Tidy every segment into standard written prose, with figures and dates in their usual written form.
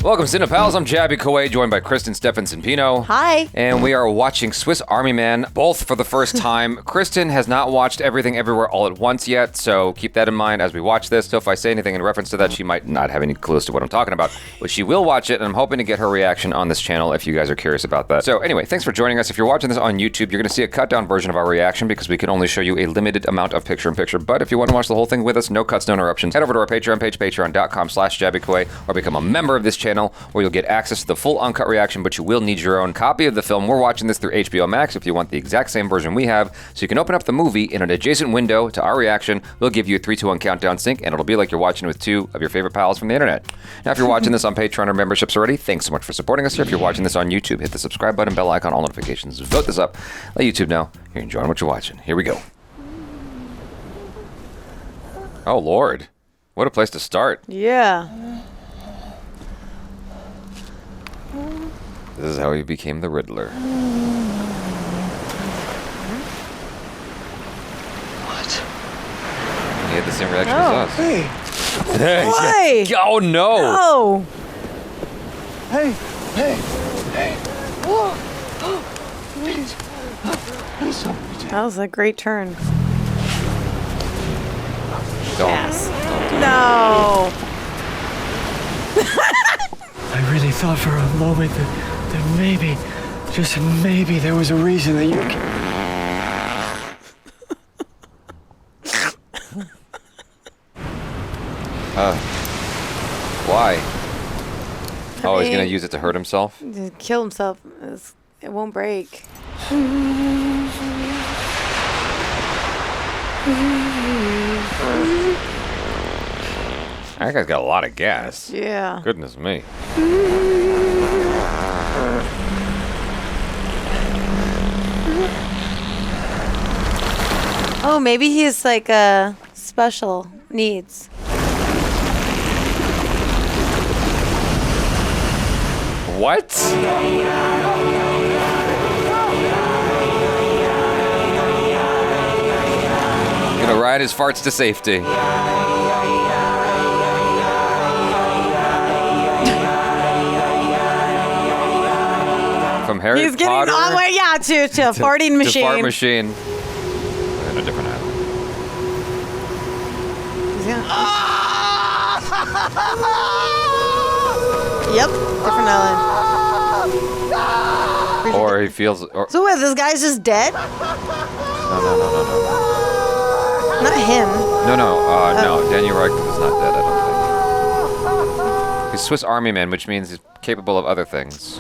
Welcome, Cinepals. I'm Jabby Kuwait, joined by KRISTEN STEPHENSONPINO. Hi. And we are watching Swiss Army Man, both for the first time. KRISTEN has not watched Everything Everywhere All at Once yet, so keep that in mind as we watch this. So if I say anything in reference to that, she might not have any clues to what I'm talking about, but she will watch it, and I'm hoping to get her reaction on this channel if you guys are curious about that. So anyway, thanks for joining us. If you're watching this on YouTube, you're going to see a cut-down version of our reaction because we can only show you a limited amount of picture-in-picture. But if you want to watch the whole thing with us, no cuts, no interruptions, head over to our Patreon page, patreon.com/JabbyKuwait, or become a member of this channel where you'll get access to the full uncut reaction, but you will need your own copy of the film. We're watching this through HBO Max if you want the exact same version we have, so you can open up the movie in an adjacent window to our reaction. We'll give you a 3-2-1 countdown sync, and it'll be like you're watching with two of your favorite pals from the internet. Now, if you're watching this on Patreon or memberships already, thanks so much for supporting us here. If you're watching this on YouTube, hit the subscribe button, bell icon, all notifications. Vote this up. Let YouTube know you're enjoying what you're watching. Here we go. Oh, Lord. What a place to start. Yeah. This is how he became the Riddler. What? He had the same reaction as us. Hey! Why? Oh, no! Oh. Hey! Hey! Hey! Whoa! Please! Please don't be dead. That was a great turn. Don't. Yes. Don't do No. I really thought for a moment that maybe, just maybe, there was a reason that you... Why? Oh, he's gonna use it to hurt himself? To kill himself. It won't break. That guy's got a lot of gas. Yeah. Goodness me. Oh, maybe he's like special needs. What? Gonna ride his farts to safety. From Harry He's getting Potter all the way to a farting machine. to fart machine. In a different island. Yep, different island. Or he feels. Or, So what? This guy's just dead? no. Not him. No. No. Daniel Radcliffe is not dead, I don't think. He's Swiss Army Man, which means he's capable of other things.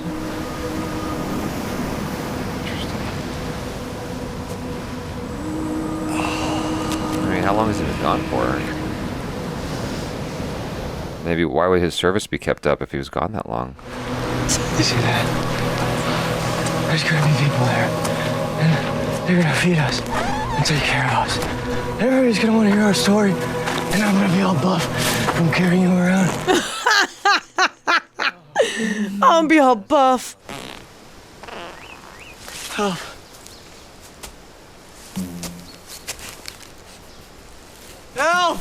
I mean, how long has he been gone for? Maybe why would his service be kept up if he was gone that long? You see that? There's gonna be people there. And they're gonna feed us and take care of us. Everybody's gonna want to hear our story. And I'm gonna be all buff from carrying you around. I'm gonna be all buff. Help. Help!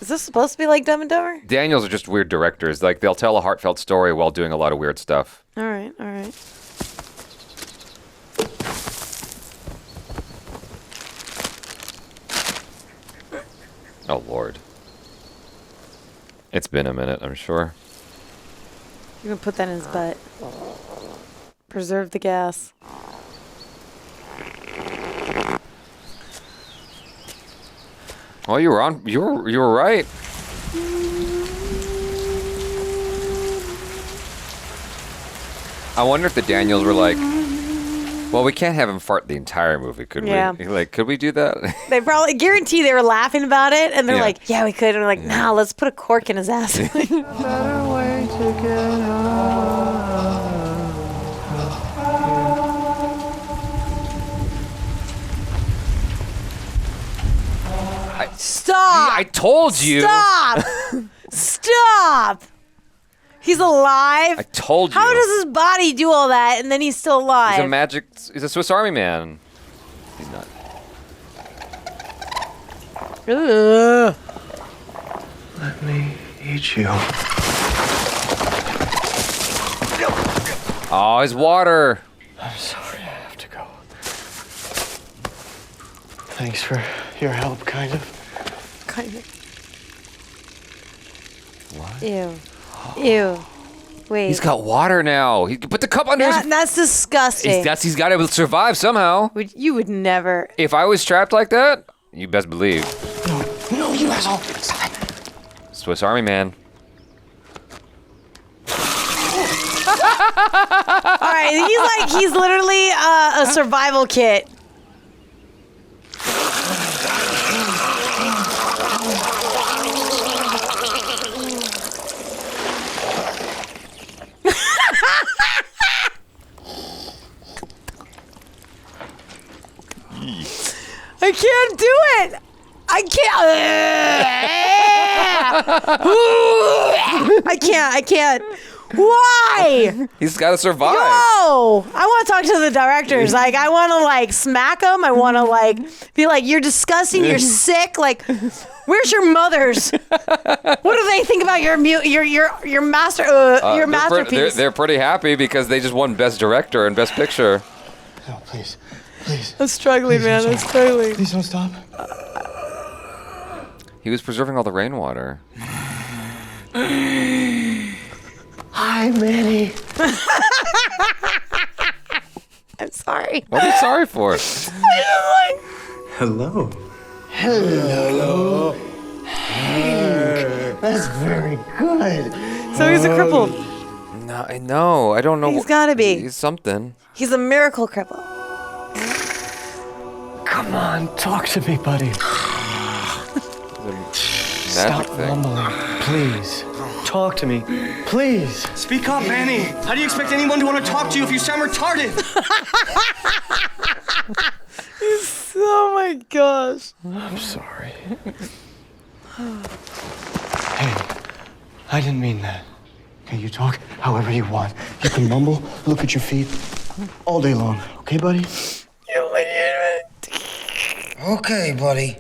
Is this supposed to be like Dumb and Dumber? Daniels are just weird directors. Like, they'll tell a heartfelt story while doing a lot of weird stuff. All right, all right. Oh, Lord. It's been a minute, I'm sure. You're gonna put that in his butt. Preserve the gas. Well, you were on. You were right. I wonder if the Daniels were like, well, we can't have him fart the entire movie, could Yeah. we? Like, could we do that? They probably guarantee they were laughing about it, and they're Yeah. like, "Yeah, we could." And we're like, "Nah, let's put a cork in his ass." Better way to get out. Stop! I told you. Stop! Stop! He's alive. I told you. How does his body do all that, and then he's still alive? He's a Swiss Army Man. He's not. Ugh. Let me eat you. Oh, his water. I'm sorry, I have to go. Thanks for your help, kind of. Kind of. What? Ew. Ew. Wait. He's got water now. He put the cup under his... That's disgusting. He's got to survive somehow. You would never. If I was trapped like that, you best believe. No, you asshole. Stop it. Swiss Army man. All right, he's literally a survival kit. I can't do it. I can't. I can't. Why? He's got to survive. Yo, I want to talk to the directors. Like, I want to like smack them. I want to like be like, you're disgusting. You're sick. Like, where's your mothers? What do they think about your masterpiece? They're pretty happy because they just won Best Director and Best Picture. No, please. I'm struggling, man. I'm struggling. Please don't stop. He was preserving all the rainwater. Hi, Manny. I'm sorry. What are you sorry for? Hello. Hello. Hank. That's very good. So he's a cripple. No, I know. I don't know. He's got to be. He's something. He's a miracle cripple. Come on, talk to me, buddy. Stop mumbling, please. Talk to me, please. Speak up, Manny. How do you expect anyone to want to talk to you if you sound retarded? Oh my gosh. I'm sorry. Hey, I didn't mean that. Okay, you talk however you want. You can mumble, look at your feet all day long. Okay, buddy? Okay, buddy.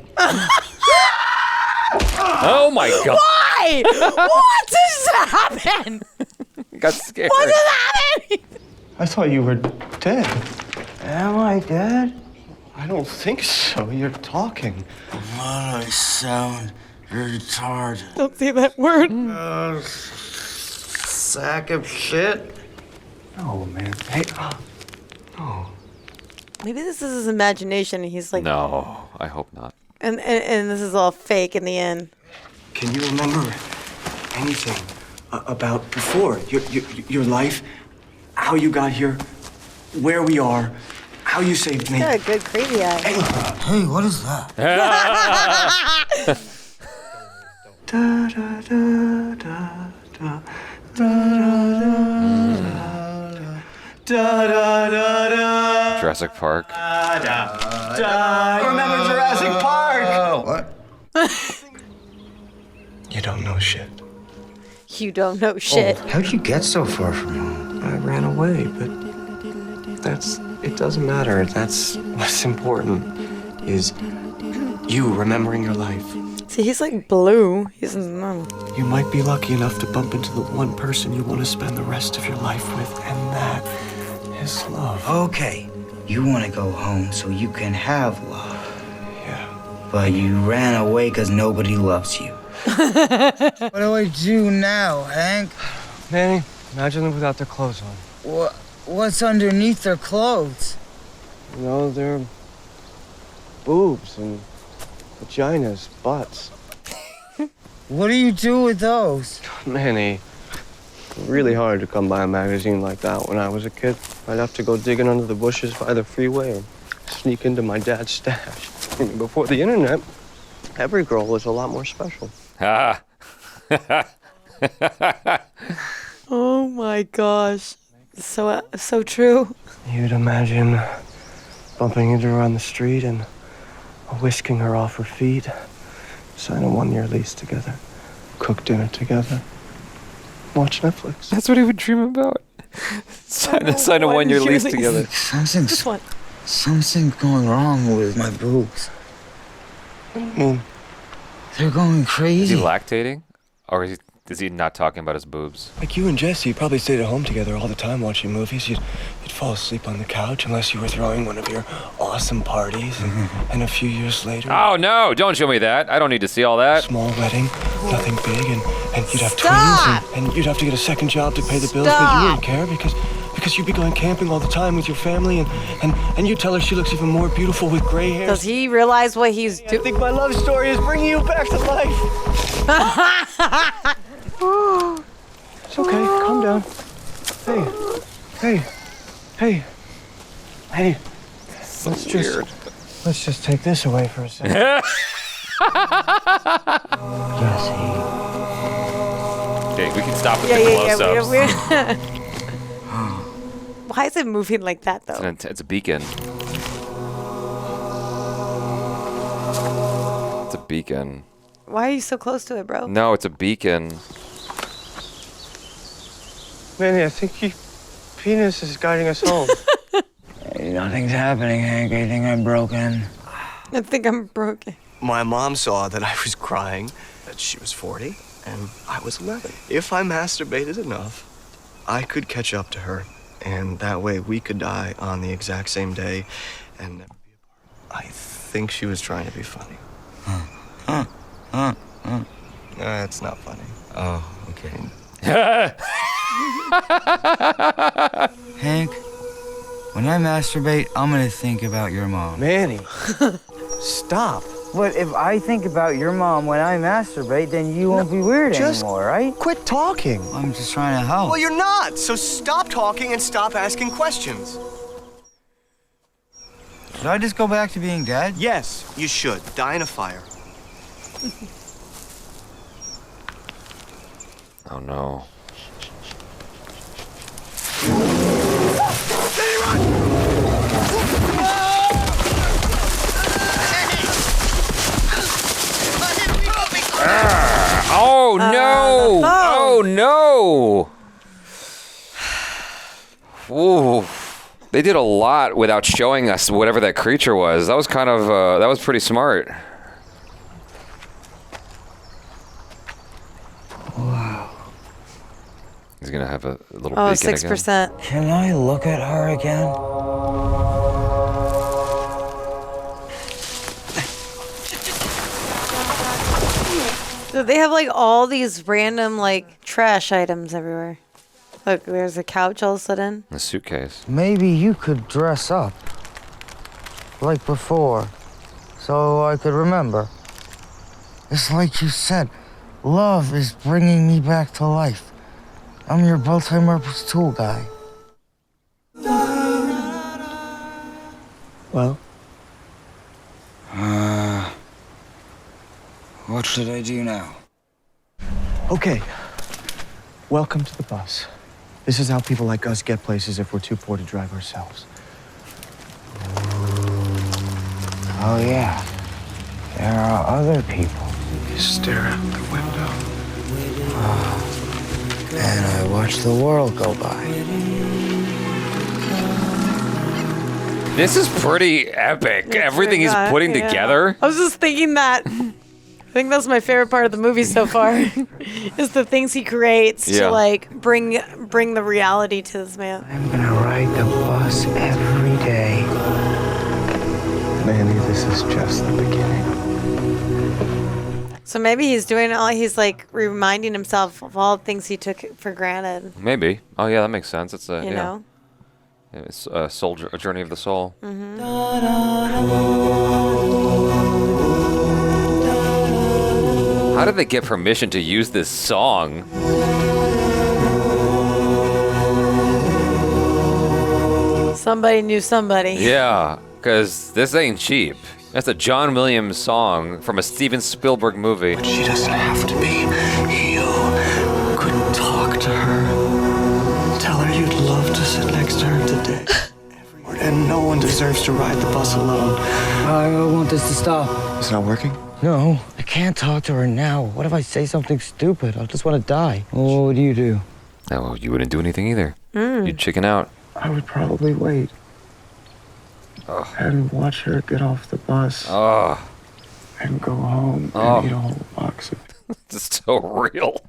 Oh my God. Why? What just happened? Got scared. What just happened? I thought you were dead. Am I dead? I don't think so. You're talking. I sound retarded. Don't say that word. Sack of shit. No, man. Hey, no. Maybe this is his imagination and he's like, No, I hope not. and this is all fake in the end. Can you remember anything about before? Your life? How you got here? Where we are? How you saved me? Got a good crazy eye. Hey, what is that? Da, da, da, da, da, da, da, da, da. Jurassic Park. I remember Jurassic Park. What? You don't know shit. You don't know shit. How'd you get so far from home? I ran away, but it doesn't matter. That's what's important is you remembering your life. See, he's like blue. He's no. You might be lucky enough to bump into the one person you want to spend the rest of your life with, and that is love. Okay, you want to go home so you can have love. Yeah. But you ran away because nobody loves you. What do I do now, Hank? Manny, imagine them without their clothes on. What's underneath their clothes? You know, they're boobs and vaginas, butts. What do you do with those? Manny, really hard to come by a magazine like that when I was a kid. I'd have to go digging under the bushes by the freeway or sneak into my dad's stash. I mean, before the internet, every girl was a lot more special. Ah. Oh my gosh. So true. You'd imagine bumping into her on the street and whisking her off her feet, sign a 1-year lease together, cook dinner together, watch Netflix. That's what he would dream about. Sign a 1-year lease together. This one. Something's going wrong with my boobs. What do you mean? They're going Is crazy. he lactating? Or is he Is he not talking about his boobs? Like you and Jesse probably stayed at home together all the time watching movies. You'd fall asleep on the couch unless you were throwing one of your awesome parties. And a few years later... Oh, no. Don't show me that. I don't need to see all that. Small wedding, nothing big, and you'd have Stop! twins, and you'd have to get a second job to pay the bills, but you wouldn't care because you'd be going camping all the time with your family, and you tell her she looks even more beautiful with gray hair. Does he realize what he's I doing? think my love story is bringing you back to life. It's okay, calm down. Hey. Let's just take this away for a second. Jesse. Okay, we can stop with the Yeah. close-ups. Why is it moving like that, though? It's a beacon. It's a beacon. Why are you so close to it, bro? No, it's a beacon. Manny, I think your penis is guiding us home. Hey, nothing's happening, Hank. I think I'm broken. I think I'm broken. My mom saw that I was crying, that she was 40, and I was 11. If I masturbated enough, I could catch up to her, and that way we could die on the exact same day and never be apart. I think she was trying to be funny. It's not funny. Oh, okay. Hank, when I masturbate, I'm gonna think about your mom. Manny, stop. But if I think about your mom when I masturbate, then you won't be weird just anymore, right? Quit talking. I'm just trying to help. Well, you're not, so stop talking and stop asking questions. Should I just go back to being dead? Yes, you should. Die in a fire. Oh, no. Oh, no! Oh, no! Ooh. They did a lot without showing us whatever that creature was. That was kind of, that was pretty smart. Wow. He's gonna have a little Oh, beacon 6%. again. Can I look at her again? So they have like all these random like trash items everywhere. Look, there's a couch all of a sudden. A suitcase. Maybe you could dress up. Like before. So I could remember. It's like you said. Love is bringing me back to life. I'm your multi-purpose tool guy. Well? What should I do now? Okay. Welcome to the bus. This is how people like us get places if we're too poor to drive ourselves. Oh, yeah. There are other people. You stare out the window. And I watch the world go by. This is pretty epic. Everything he's putting together. I was just thinking that. I think that's my favorite part of the movie so far. Is the things he creates to like bring the reality to this man. I'm gonna ride the bus every day. Manny, this is just the beginning. So maybe he's doing all. He's like reminding himself of all the things he took for granted. Maybe. Oh yeah, that makes sense. It's a You know. It's a journey of the soul. Mm-hmm. How did they get permission to use this song? Somebody knew somebody. Yeah, because this ain't cheap. That's a John Williams song from a Steven Spielberg movie. But she doesn't have to be. You could talk to her. Tell her you'd love to sit next to her today. And no one deserves to ride the bus alone. I want this to stop. It's not working? No, I can't talk to her now. What if I say something stupid? I'll just want to die. What would you do? No, you wouldn't do anything either. You'd chicken out. I would probably wait. And watch her get off the bus. Oh, And go home and eat a whole box of... it's so real.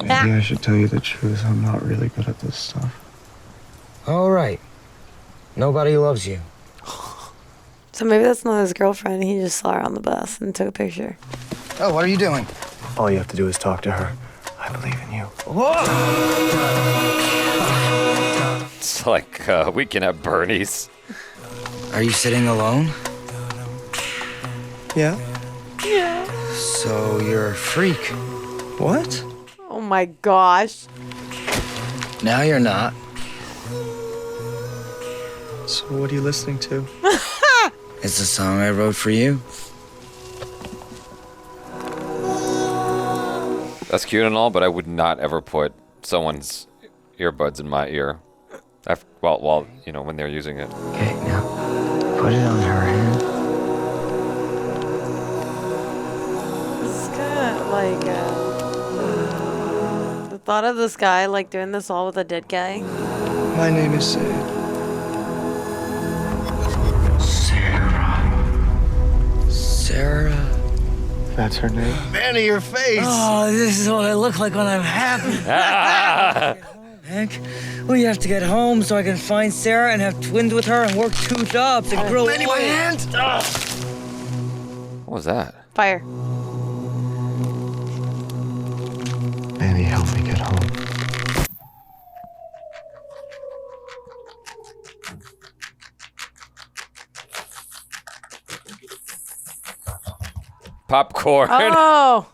Maybe I should tell you the truth. I'm not really good at this stuff. All right. Nobody loves you. So maybe that's not his girlfriend. He just saw her on the bus and took a picture. Oh, what are you doing? All you have to do is talk to her. I believe in you. It's like Weekend at Bernie's. Are you sitting alone? Yeah? Yeah. So you're a freak. What? Oh my gosh. Now you're not. So what are you listening to? It's a song I wrote for you. That's cute and all, but I would not ever put someone's earbuds in my ear. While when they're using it. Okay, now put it on her hand. This is kind of like the thought of this guy like doing this all with a dead guy. My name is Sid. Sarah. That's her name. Manny, your face. Oh, this is what I look like when I'm happy. Hank, well, you have to get home so I can find Sarah and have twins with her and work 2 jobs and grow. Manny, my hand. What was that? Fire. Manny, help me get home. Popcorn. Oh.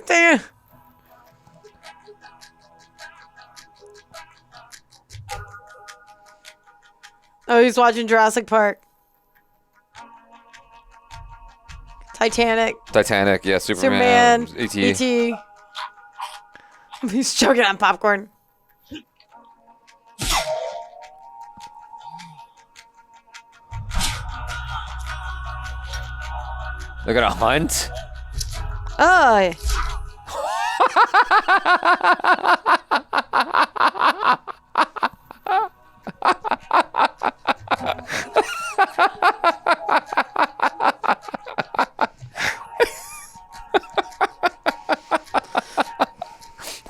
Damn. Oh, he's watching Jurassic Park. Titanic. Yeah, Superman. E.T. E.T. He's choking on popcorn. They're gonna hunt? Oh.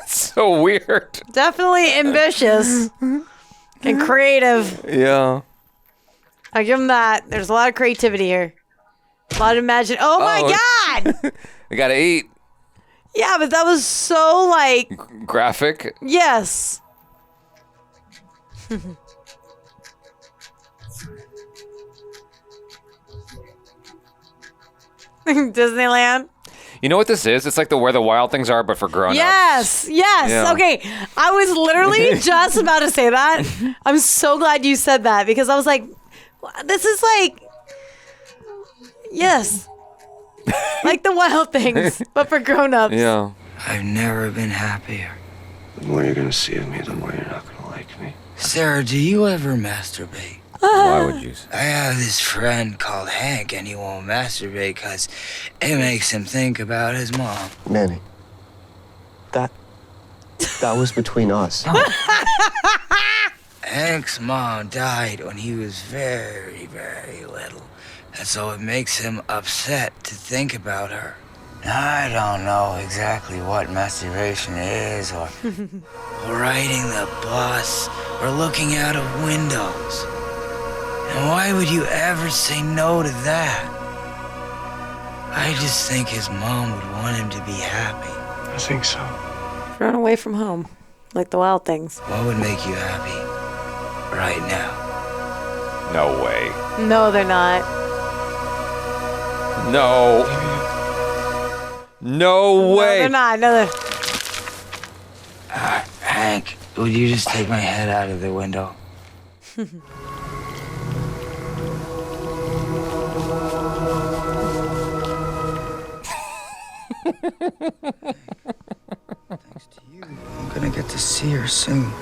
So weird. Definitely ambitious and creative. Yeah. I'll give him that. There's a lot of creativity here. A lot of imagine. Oh my God! We gotta eat. Yeah, but that was so like. Graphic. Yes. Disneyland. You know what this is? It's like the Where the Wild Things Are, but for grown-ups. Yes. Yeah. Okay. I was literally just about to say that. I'm so glad you said that because I was like, this is like, yes. Like the Wild Things, but for grown-ups. Yeah. I've never been happier. The more you're gonna see of me, the more you're not gonna like me. Sarah, do you ever masturbate? Why would you? I have this friend called Hank, and he won't masturbate because it makes him think about his mom. Manny, that was between us. Hank's mom died when he was very, very little, and so it makes him upset to think about her. I don't know exactly what masturbation is, or riding the bus, or looking out of windows. And why would you ever say no to that? I just think his mom would want him to be happy. I think so. Run away from home, like the Wild Things. What would make you happy right now? No way. No, they're not. No. No way. No, they're not. No, they're... Hank, would you just take my head out of the window? Thanks to you, I'm gonna get to see her soon.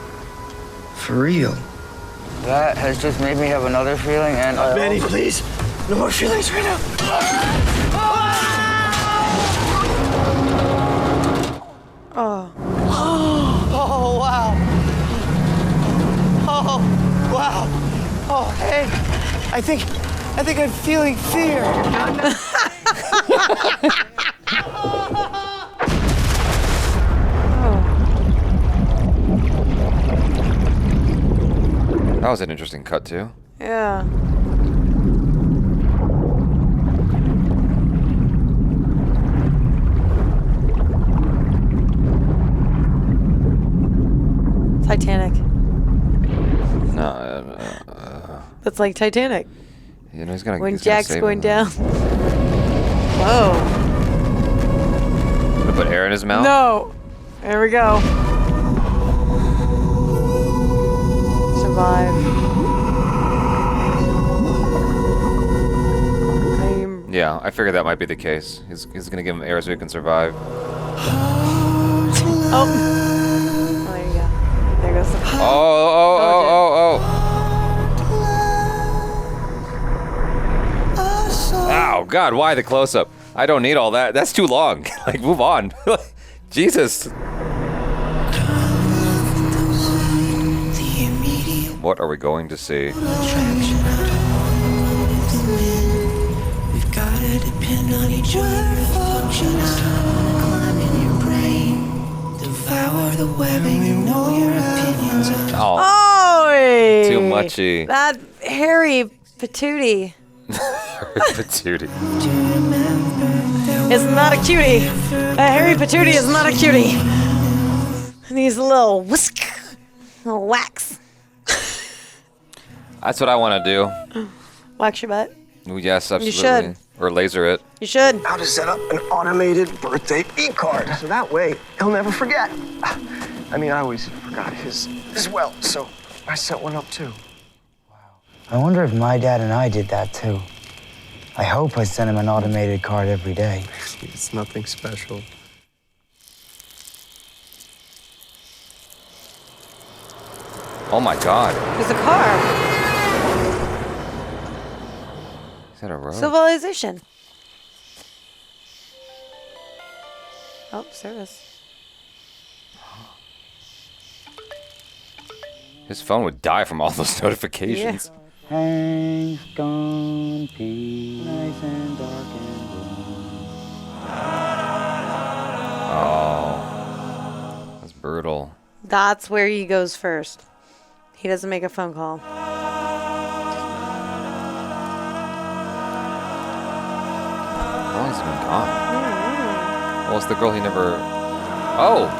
For real. That has just made me have another feeling, and Manny, please. No more feelings right now. Oh. Oh, wow. Wow. Oh, hey. I think I'm feeling fear. That was an interesting cut too. Yeah. Titanic. No. That's like Titanic. You know he's gonna. When he's gonna Jack's save going him. down. Whoa. Gonna put air in his mouth. No. There we go. Survive. Yeah, I figured that might be the case. He's gonna give him air so he can survive. Oh, there you go. There goes the. Oh. Oh, God, why the close-up? I don't need all that. That's too long. Like, move on. Jesus. What are we going to see? We've gotta depend on each other. Functions climb in your brain. Devour the webbing and know your opinions are. Oh, Oh, too muchy. That Harry Patootie Patootie. is not a cutie. Harry Patootie is not a cutie. And he's a little whisk, a little wax. That's what I want to do. Wax your butt. Ooh, yes, absolutely. should. Or laser it. You should. How to set up an automated birthday e-card. So that way, he'll never forget. I mean, I always forgot his as well, so I set one up too. I wonder if my dad and I did that too. I hope I sent him an automated card every day. It's nothing special. Oh, my God. There's a car. Is that a road? Civilization. Oh, service. His phone would die from all those notifications. Hank's gone pee, nice and dark and warm. Oh. That's brutal. That's where he goes first. He doesn't make a phone call. How long has he been gone? Well, it's the girl he never... Oh!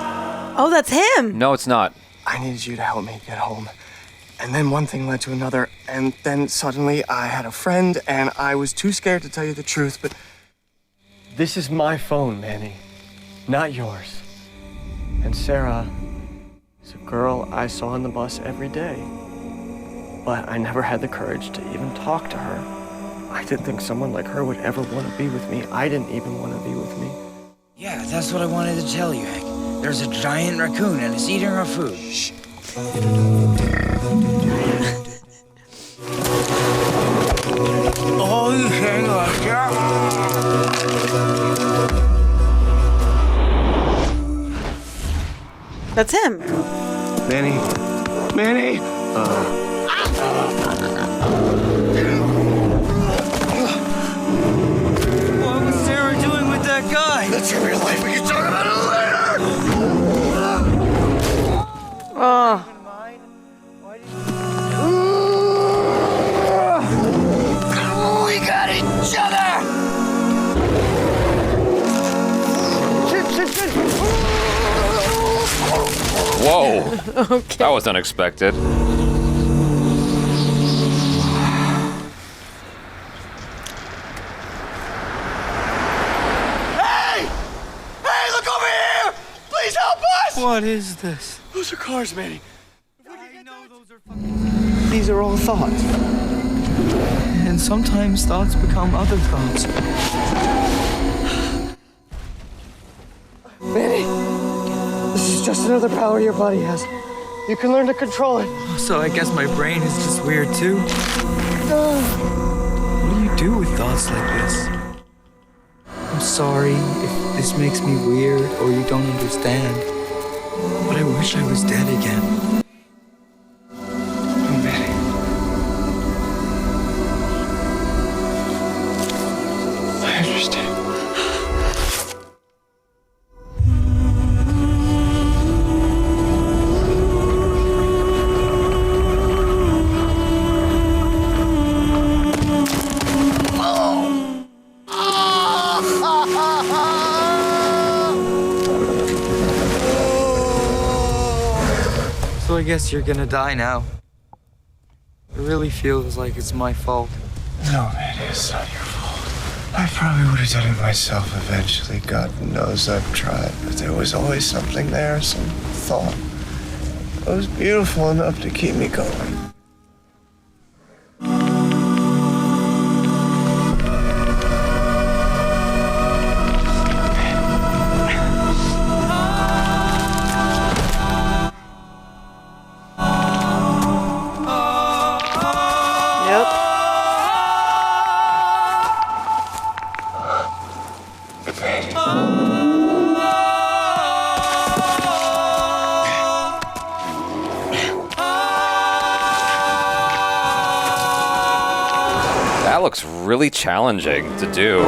Oh, that's him. No, it's not. I needed you to help me get home. And then one thing led to another, and then suddenly I had a friend, and I was too scared to tell you the truth, but... This is my phone, Manny, not yours. And Sarah is a girl I saw on the bus every day. But I never had the courage to even talk to her. I didn't think someone like her would ever want to be with me. I didn't even want to be with me. Yeah, that's what I wanted to tell you, Hank. There's a giant raccoon and it's eating our food. Shh. Oh, you hang on, yeah. That's him. Manny. Manny! What was Sarah doing with that guy? That's your real life. We can talk about it later! Oh. We got each other! Whoa. Okay. That was unexpected. Hey! Hey, look over here! Please help us! What is this? Those are cars, Manny. I know those are These are all thoughts. And sometimes thoughts become other thoughts. Manny, this is just another power your body has. You can learn to control it. So I guess my brain is just weird too. What do you do with thoughts like this? I'm sorry if this makes me weird or you don't understand. But I wish I was dead again. Oh, Manny. guess you're gonna die now. It really feels like it's my fault. No, man, it's not your fault. I probably would have done it myself eventually. God knows I've tried. But there was always something there, some thought. It was beautiful enough to keep me going. That looks really challenging to do.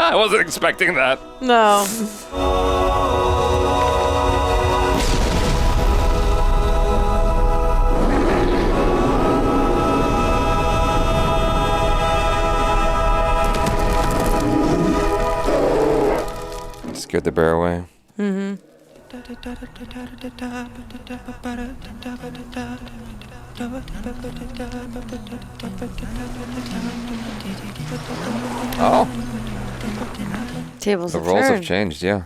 I wasn't expecting that. No. Scared the bear away. Mm-hmm. Oh. Tables The have roles have turned. changed, yeah.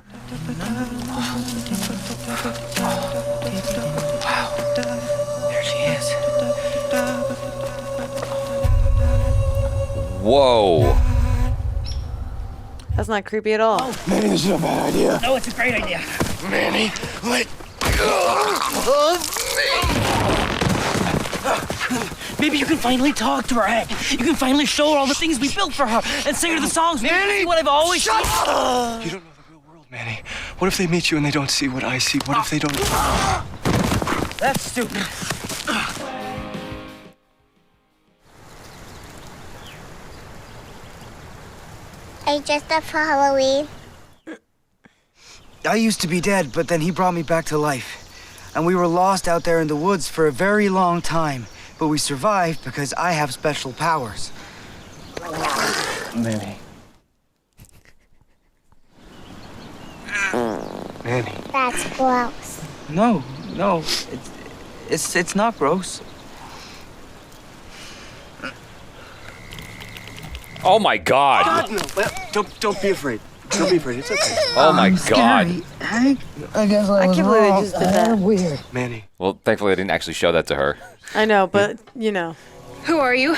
There she is. Whoa. That's not creepy at all. Manny, this is a bad idea. No, it's a great idea. Manny, let go of Maybe you can finally talk to her, Hank. You can finally show her all the things we built for her and sing her the songs. Manny! See what I've always Shut up! You don't know the real world, Manny. What if they meet you and they don't see what I see? What if they don't... That's stupid. I dressed up for Halloween. I used to be dead, but then he brought me back to life. And we were lost out there in the woods for a very long time. But we survived because I have special powers. Manny. Manny. That's gross. No, it's not gross. Oh my god. Don't be afraid. Don't be afraid. It's okay. Oh my god. Hank, I guess I was can't believe wrong. I just did that. Weird. Manny. Well, thankfully I didn't actually show that to her. I know, but you know. Who are you?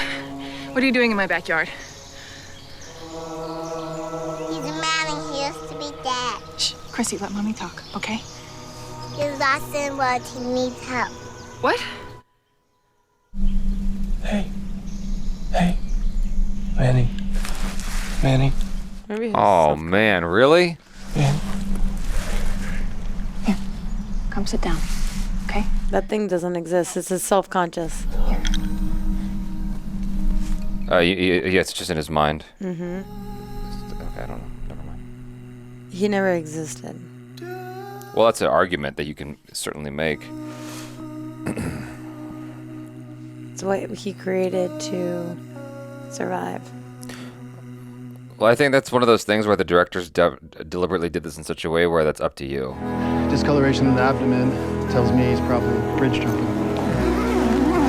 What are you doing in my backyard? He's a man and he used to be dead. Shh, Chrissy, let mommy talk, okay? He's lost in the world. He needs help. What? Hey. Manny. Manny. Maybe Oh man, really? Manny. Come sit down, okay? that thing doesn't exist. It's his self-conscious. Yeah, it's just in his mind. Mm-hmm. Okay, I don't know. Never mind. He never existed. Well, that's an argument that you can certainly make. It's what he created to survive. Well, I think that's one of those things where the directors deliberately did this in such a way where that's up to you. Discoloration in the abdomen tells me he's probably bridge jumping.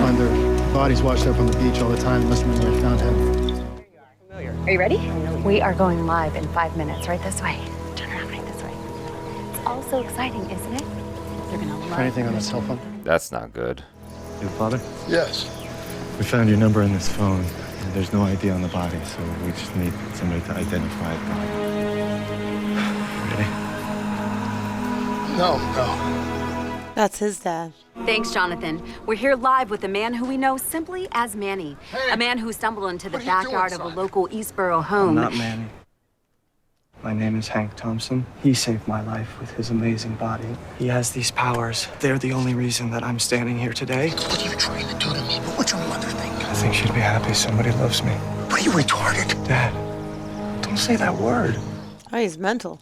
Find their bodies washed up on the beach all the time. Must have been where they found him. Are you ready? We are going live in 5 minutes. Right this way. Turn around right this way. It's all so exciting, isn't it? You're gonna love Anything on the cell phone? That's not good. Your father? Yes. We found your number in this phone. And there's no ID on the body, so we just need somebody to identify it. Ready? No. That's his dad. Thanks, Jonathan. We're here live with a man who we know simply as Manny. Hey, a man who stumbled into the what are you backyard doing, of a son? local Eastboro I'm home. not Manny. My name is Hank Thompson. He saved my life with his amazing body. He has these powers. They're the only reason that I'm standing here today. What are you trying to do to me? What's your mother think? I think she'd be happy somebody loves me. What are you retarded? Dad, don't say that word. Oh, he's mental.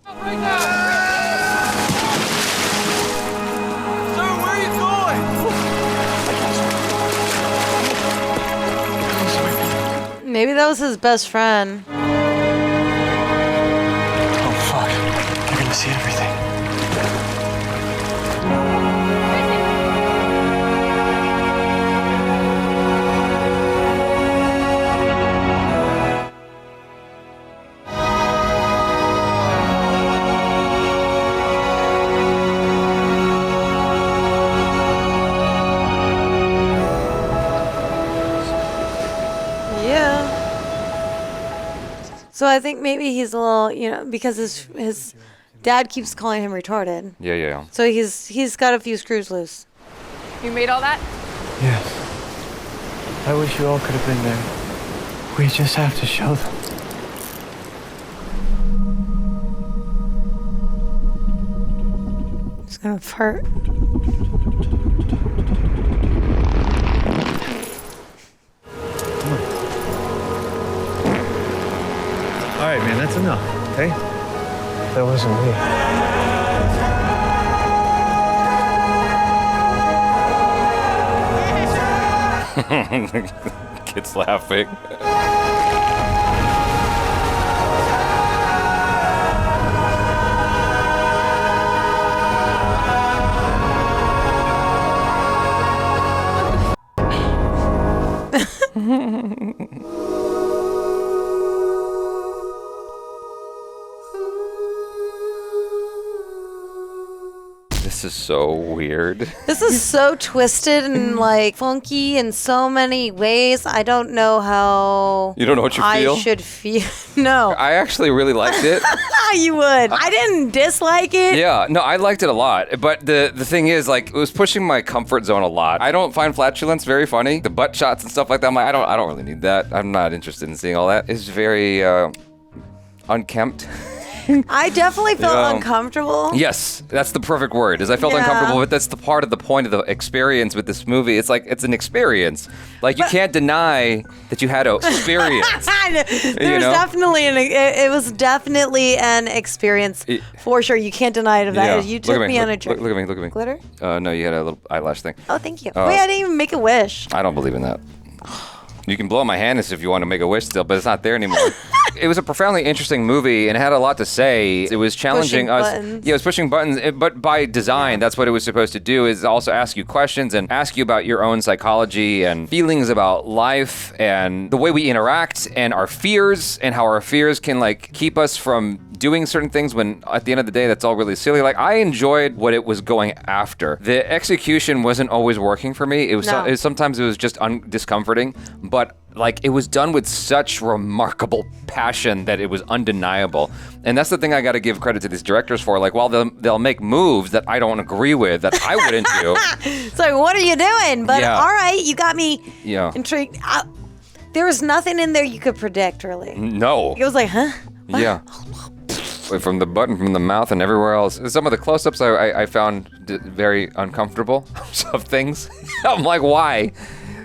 Maybe that was his best friend. Oh, So I think maybe he's a little, because his dad keeps calling him retarded. Yeah. So he's got a few screws loose. You made all that? Yes. I wish you all could have been there. We just have to show them. It's gonna fart. All right, man, that's enough, okay? That wasn't me. Kids laughing. This is so weird. This is so twisted and like funky in so many ways. I don't know how. You don't know what you feel? I should feel. No. I actually really liked it. You would. I didn't dislike it. Yeah, no, I liked it a lot. But the thing is, like, it was pushing my comfort zone a lot. I don't find flatulence very funny. The butt shots and stuff like that, I'm like, I don't really need that. I'm not interested in seeing all that. It's very unkempt. I definitely felt uncomfortable. Yes, that's the perfect word. Is I felt uncomfortable, but that's the part of the point of the experience with this movie. It's like it's an experience. Like you can't deny that you had an experience. There's definitely it was definitely an experience for sure. You can't deny it of that. Yeah. You took me on a trip. Look at me. Glitter? No, you had a little eyelash thing. Oh, thank you. Wait, I didn't even make a wish. I don't believe in that. You can blow my hand if you want to make a wish still, but it's not there anymore. It was a profoundly interesting movie and it had a lot to say. It was challenging us. Buttons. Yeah, it was pushing buttons, but by design, that's what it was supposed to do, is also ask you questions and ask you about your own psychology and feelings about life and the way we interact and our fears and how our fears can like keep us from doing certain things when at the end of the day, that's all really silly. Like I enjoyed what it was going after. The execution wasn't always working for me. It was, sometimes it was just discomforting, but like it was done with such remarkable passion that it was undeniable. And that's the thing I got to give credit to these directors for. Like while they'll make moves that I don't agree with, that I wouldn't do. So what are you doing? But all right, you got me intrigued. There was nothing in there you could predict, really. No. It was like, huh? What? Yeah. From the button, from the mouth, and everywhere else. Some of the close-ups I found very uncomfortable of things. I'm like, why?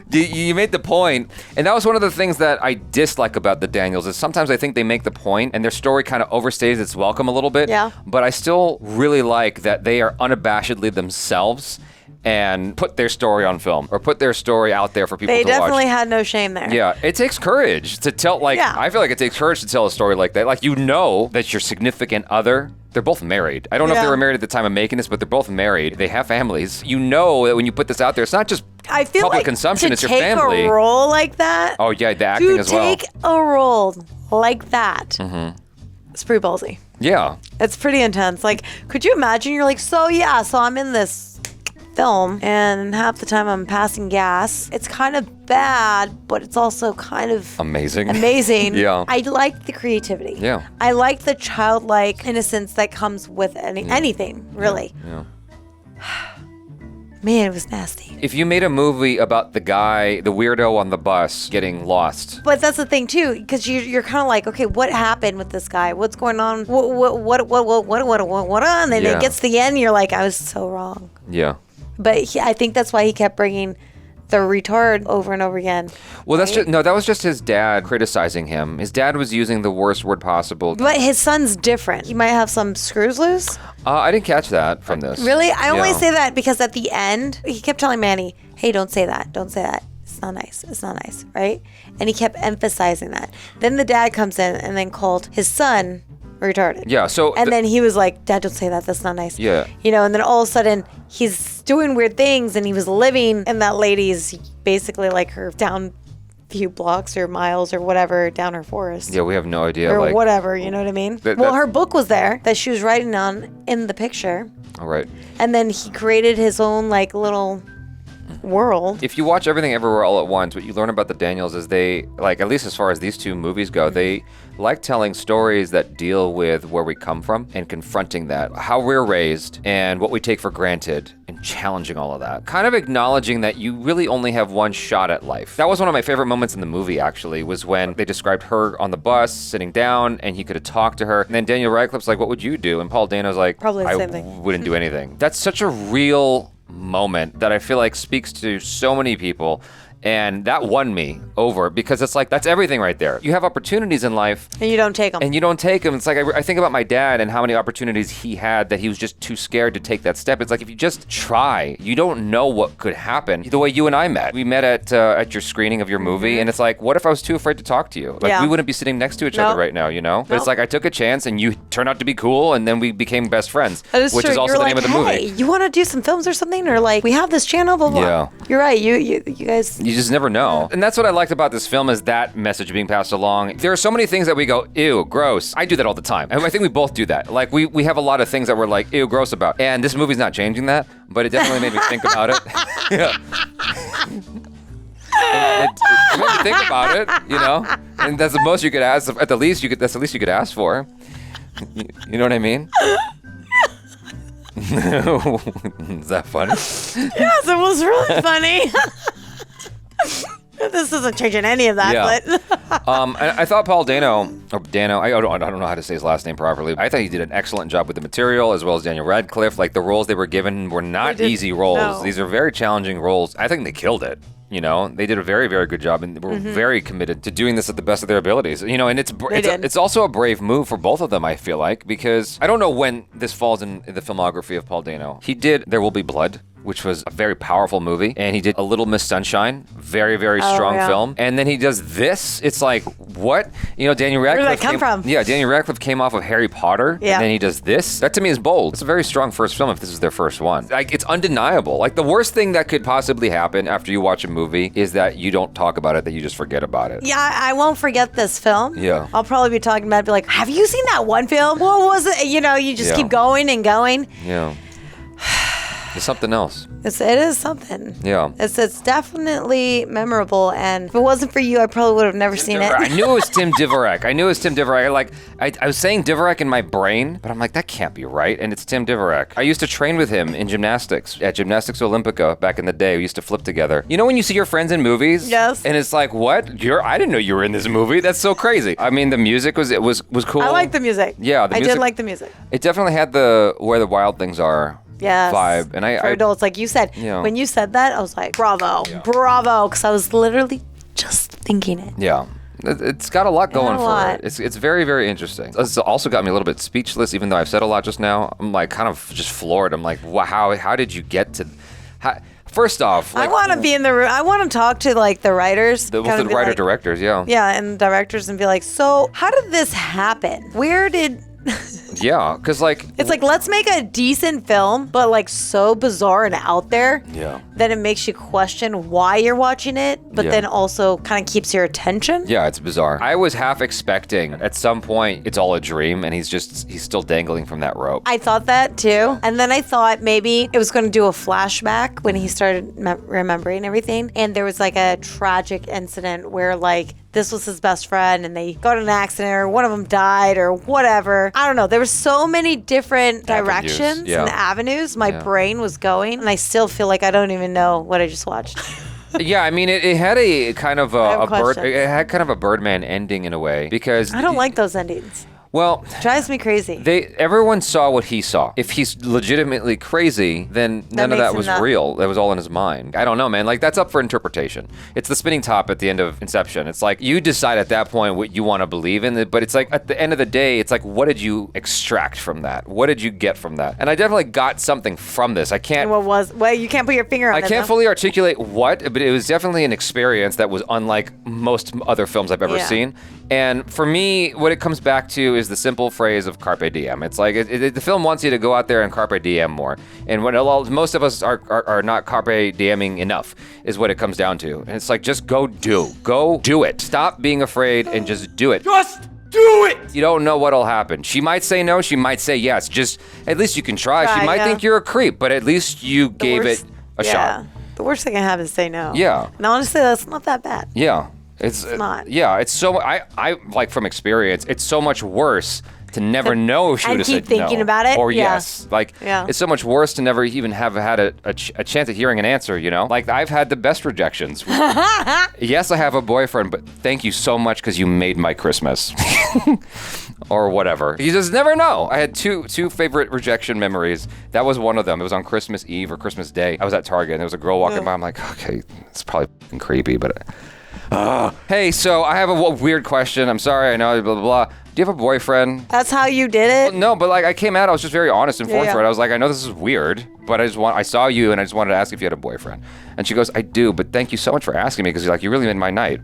You made the point, and that was one of the things that I dislike about the Daniels, is sometimes I think they make the point and their story kind of overstays its welcome a little bit. Yeah. But I still really like that they are unabashedly themselves and put their story on film or put their story out there for people to watch. They definitely had no shame there. Yeah, it takes courage to tell, I feel like it takes courage to tell a story like that. Like, you know that your significant other, they're both married. I don't know if they were married at the time of making this, but they're both married. They have families. You know that when you put this out there, it's not just public consumption, it's your family. To take a role like that. Oh, yeah, the acting as well. To take a role like that. Mm-hmm. It's pretty ballsy. Yeah. It's pretty intense. Like, could you imagine? You're like, so I'm in this film and half the time I'm passing gas. It's kind of bad, but it's also kind of amazing. Yeah. I like the creativity. Yeah. I like the childlike innocence that comes with anything, really. Yeah. Man, it was nasty. If you made a movie about the weirdo on the bus getting lost. But that's the thing too, because you're kind of like, okay, what happened with this guy? What's going on? What? And then it gets to the end, you're like, I was so wrong. Yeah. But I think that's why he kept bringing the retard over and over again. Well, that was just his dad criticizing him. His dad was using the worst word possible. But his son's different. He might have some screws loose. I didn't catch that from this. Really? I only say that because at the end, he kept telling Manny, hey, don't say that. Don't say that. It's not nice. It's not nice, right? And he kept emphasizing that. Then the dad comes in and then called his son retarded. Yeah, so... And then he was like, Dad, don't say that. That's not nice. Yeah. And then all of a sudden, he's doing weird things and he was living in that lady's, basically like her down few blocks or miles or whatever, down her forest. Yeah, we have no idea. Or whatever, you know what I mean? Well, her book was there that she was writing on in the picture. All right. And then he created his own like little world. If you watch Everything Everywhere All at Once, what you learn about the Daniels is they, like, at least as far as these two movies go, they like telling stories that deal with where we come from and confronting that, how we're raised and what we take for granted, and challenging all of that. Kind of acknowledging that you really only have one shot at life. That was one of my favorite moments in the movie, actually, was when they described her on the bus, sitting down, and he could have talked to her. And then Daniel Radcliffe's like, what would you do? And Paul Dano's like, Probably the I same thing. wouldn't do anything. That's such a real moment that I feel like speaks to so many people. And that won me over, because it's like, that's everything right there. You have opportunities in life. And you don't take them. And you don't take them. It's like, I think about my dad and how many opportunities he had that he was just too scared to take that step. It's like, if you just try, you don't know what could happen. The way you and I met. We met at your screening of your movie, and it's like, what if I was too afraid to talk to you? Like, we wouldn't be sitting next to each other right now, you know? But it's like, I took a chance, and you turned out to be cool, and then we became best friends, which is also the name of the movie. You want to do some films or something? Or like, we have this channel, blah, blah. Yeah. You're right. You guys. You just never know. And that's what I liked about this film, is that message being passed along. There are so many things that we go, ew, gross. I do that all the time. And I think we both do that. Like, we have a lot of things that we're like, ew, gross about. And this movie's not changing that, but it definitely made me think about it. Yeah. It made me think about it, you know? And that's the most you could ask. That's the least you could ask for. You know what I mean? Is that funny? Yes, it was really funny. This isn't changing any of that, but I thought Paul Dano, I don't know how to say his last name properly. I thought he did an excellent job with the material, as well as Daniel Radcliffe. Like, the roles they were given were not easy roles. No. These are very challenging roles. I think they killed it. You know, they did a very, very good job, and were very committed to doing this at the best of their abilities. You know, and it's also a brave move for both of them, I feel like, because I don't know when this falls in the filmography of Paul Dano. He did There Will Be Blood, which was a very powerful movie, and he did A Little Miss Sunshine, very, very strong film. And then he does this. It's like, what? You know, Daniel Radcliffe. Where did that come from? Yeah, Daniel Radcliffe came off of Harry Potter, and then he does this. That to me is bold. It's a very strong first film if this is their first one. Like, it's undeniable. Like, the worst thing that could possibly happen after you watch a movie is that you don't talk about it, that you just forget about it. yeah, I won't forget this film. Yeah. I'll probably be talking about it, be like, have you seen that one film? What was it? You know, you just keep going and going. Yeah. It's something else. It is something. Yeah. It's definitely memorable, and if it wasn't for you, I probably would have never seen it. I knew it was Tim Dvorak. I was saying Dvorak in my brain, but I'm like, that can't be right, and it's Tim Dvorak. I used to train with him in gymnastics at Gymnastics Olympica back in the day. We used to flip together. You know when you see your friends in movies? Yes. And it's like, what? I didn't know you were in this movie. That's so crazy. I mean, the music was cool. I like the music. Yeah, I did like the music. It definitely had the Where the Wild Things Are vibe, and for adults, like you said, when you said that, I was like, bravo, because I was literally just thinking it. Yeah. It's got a lot going for it. It's very, very interesting. It's also got me a little bit speechless, even though I've said a lot just now. I'm like kind of just floored. I'm like, wow, how did you get to... First off... I want to be in the room. I want to talk to like the writers. The writer-directors, yeah. Yeah, and directors, and be like, so how did this happen? Where did... Yeah, because like... It's like, let's make a decent film, but like so bizarre and out there that it makes you question why you're watching it, but then also kind of keeps your attention. Yeah, it's bizarre. I was half expecting at some point it's all a dream, and he's still dangling from that rope. I thought that too. And then I thought maybe it was going to do a flashback when he started remembering everything. And there was like a tragic incident where like this was his best friend and they got in an accident or one of them died or whatever. I don't know. There were so many different directions and avenues my brain was going, and I still feel like I don't even know what I just watched. Yeah, I mean, it had a kind of it had kind of a Birdman ending in a way, because I don't like those endings. Well, it drives me crazy. Everyone saw what he saw. If he's legitimately crazy, then none of that was real. That was all in his mind. I don't know, man. Like, that's up for interpretation. It's the spinning top at the end of Inception. It's like, you decide at that point what you want to believe in, but it's like, at the end of the day, it's like, what did you extract from that? What did you get from that? And I definitely got something from this. I can't... Well, you can't put your finger on it. I can't fully articulate what, but it was definitely an experience that was unlike most other films I've ever seen. And for me, what it comes back to is the simple phrase of carpe diem. It's like the film wants you to go out there and carpe diem more. And when most of us are not carpe dieming enough, is what it comes down to. And it's like, just go do it. Stop being afraid and just do it. Just do it! You don't know what'll happen. She might say no, she might say yes. Just, at least you can try. She might think you're a creep, but at least you gave it a shot. The The worst thing I have is say no. Yeah. And honestly, that's not that bad. Yeah. It's not. Yeah, it's so. I like from experience. It's so much worse to never know if she would have said no. And keep thinking about it? Or Yeah. yes. Like, Yeah. it's so much worse to never even have had a chance at hearing an answer, you know? Like, I've had the best rejections. Yes, I have a boyfriend, but thank you so much because you made my Christmas. Or whatever. You just never know. I had two favorite rejection memories. That was one of them. It was on Christmas Eve or Christmas Day. I was at Target and there was a girl walking by. I'm like, okay, it's probably f***ing creepy, but... Hey, so I have a weird question. I'm sorry, I know, blah, blah, blah. Do you have a boyfriend? That's how you did it? Well, no, but like I came out, I was just very honest and forthright. Yeah. I was like, I know this is weird, but I saw you and I just wanted to ask if you had a boyfriend. And she goes, I do, but thank you so much for asking me because you're like, you really made my night.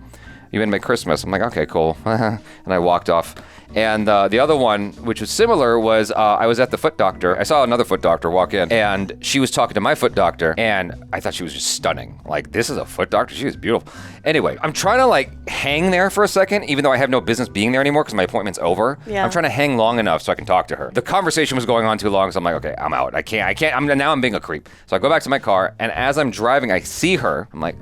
You made my Christmas. I'm like, okay, cool. And I walked off. And the other one, which was similar, was I was at the foot doctor. I saw another foot doctor walk in, and she was talking to my foot doctor, and I thought she was just stunning. Like, this is a foot doctor? She was beautiful. Anyway, I'm trying to, like, hang there for a second, even though I have no business being there anymore because my appointment's over. Yeah. I'm trying to hang long enough so I can talk to her. The conversation was going on too long, so I'm like, okay, I'm out. I can't. Now I'm being a creep. So I go back to my car, and as I'm driving, I see her. I'm like,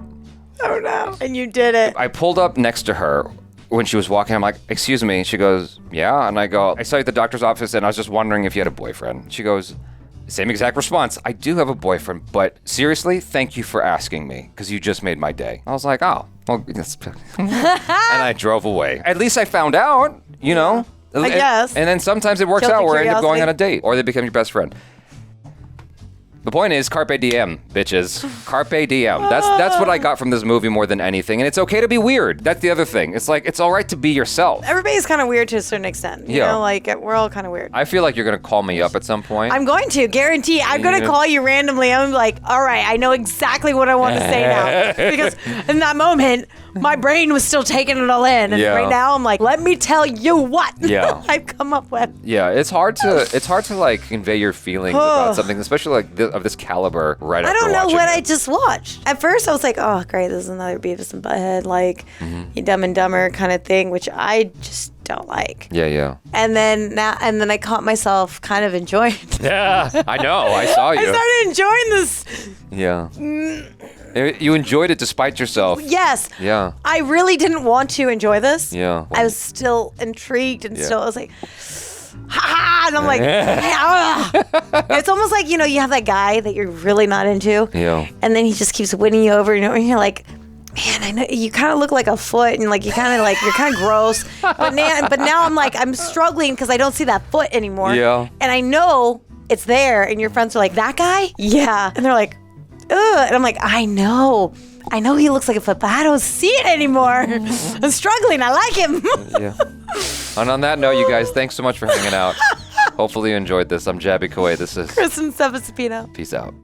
oh, no. And you did it. I pulled up next to her when she was walking. I'm like, excuse me. She goes, yeah. And I go, I saw you at the doctor's office and I was just wondering if you had a boyfriend. She goes, same exact response. I do have a boyfriend, but seriously, thank you for asking me because you just made my day. I was like, oh, well, and I drove away. At least I found out, you know. I guess. And then sometimes it works Killed out your where I end up going on curiosity. a date or they become your best friend. The point is, carpe diem, bitches. Carpe diem. That's what I got from this movie more than anything. And it's okay to be weird. That's the other thing. It's like, it's all right to be yourself. Everybody's kind of weird to a certain extent. You Yeah. know, like, we're all kind of weird. I feel like you're going to call me up at some point. I'm going to, guarantee. I'm going to Yeah. call you randomly. I'm like, all right, I know exactly what I want to say now. Because in that moment, my brain was still taking it all in. And Yeah. right now, I'm like, let me tell you what Yeah. I've come up with. Yeah, it's hard to like convey your feelings about something, especially like of this caliber right I after don't know watching what it. I just watched. At first, I was like, oh, great, this is another Beavis and Butthead, like, Dumb and Dumber kind of thing, which I just don't like. Yeah. And then I caught myself kind of enjoying it. Yeah, I know. I saw you. I started enjoying this. Yeah. You enjoyed it despite yourself. Yes. Yeah. I really didn't want to enjoy this. Yeah. I was still intrigued and Yeah. still, I was like, ha, and I'm like, yeah. It's almost like, you know, you have that guy that you're really not into. Yeah. And then he just keeps winning you over, you know, and you're like, man, I know you kind of look like a foot and like you kind of like, you're kind of gross. But now I'm like, I'm struggling because I don't see that foot anymore. Yeah. And I know it's there and your friends are like, that guy? Yeah. And they're like, ugh. And I'm like, I know he looks like a foot, but I don't see it anymore. I'm struggling. I like him. Yeah. And on that note, you guys, thanks so much for hanging out. Hopefully you enjoyed this. I'm Jabby Kawai. This is KRISTEN, STEPHENSONPINO. Peace out.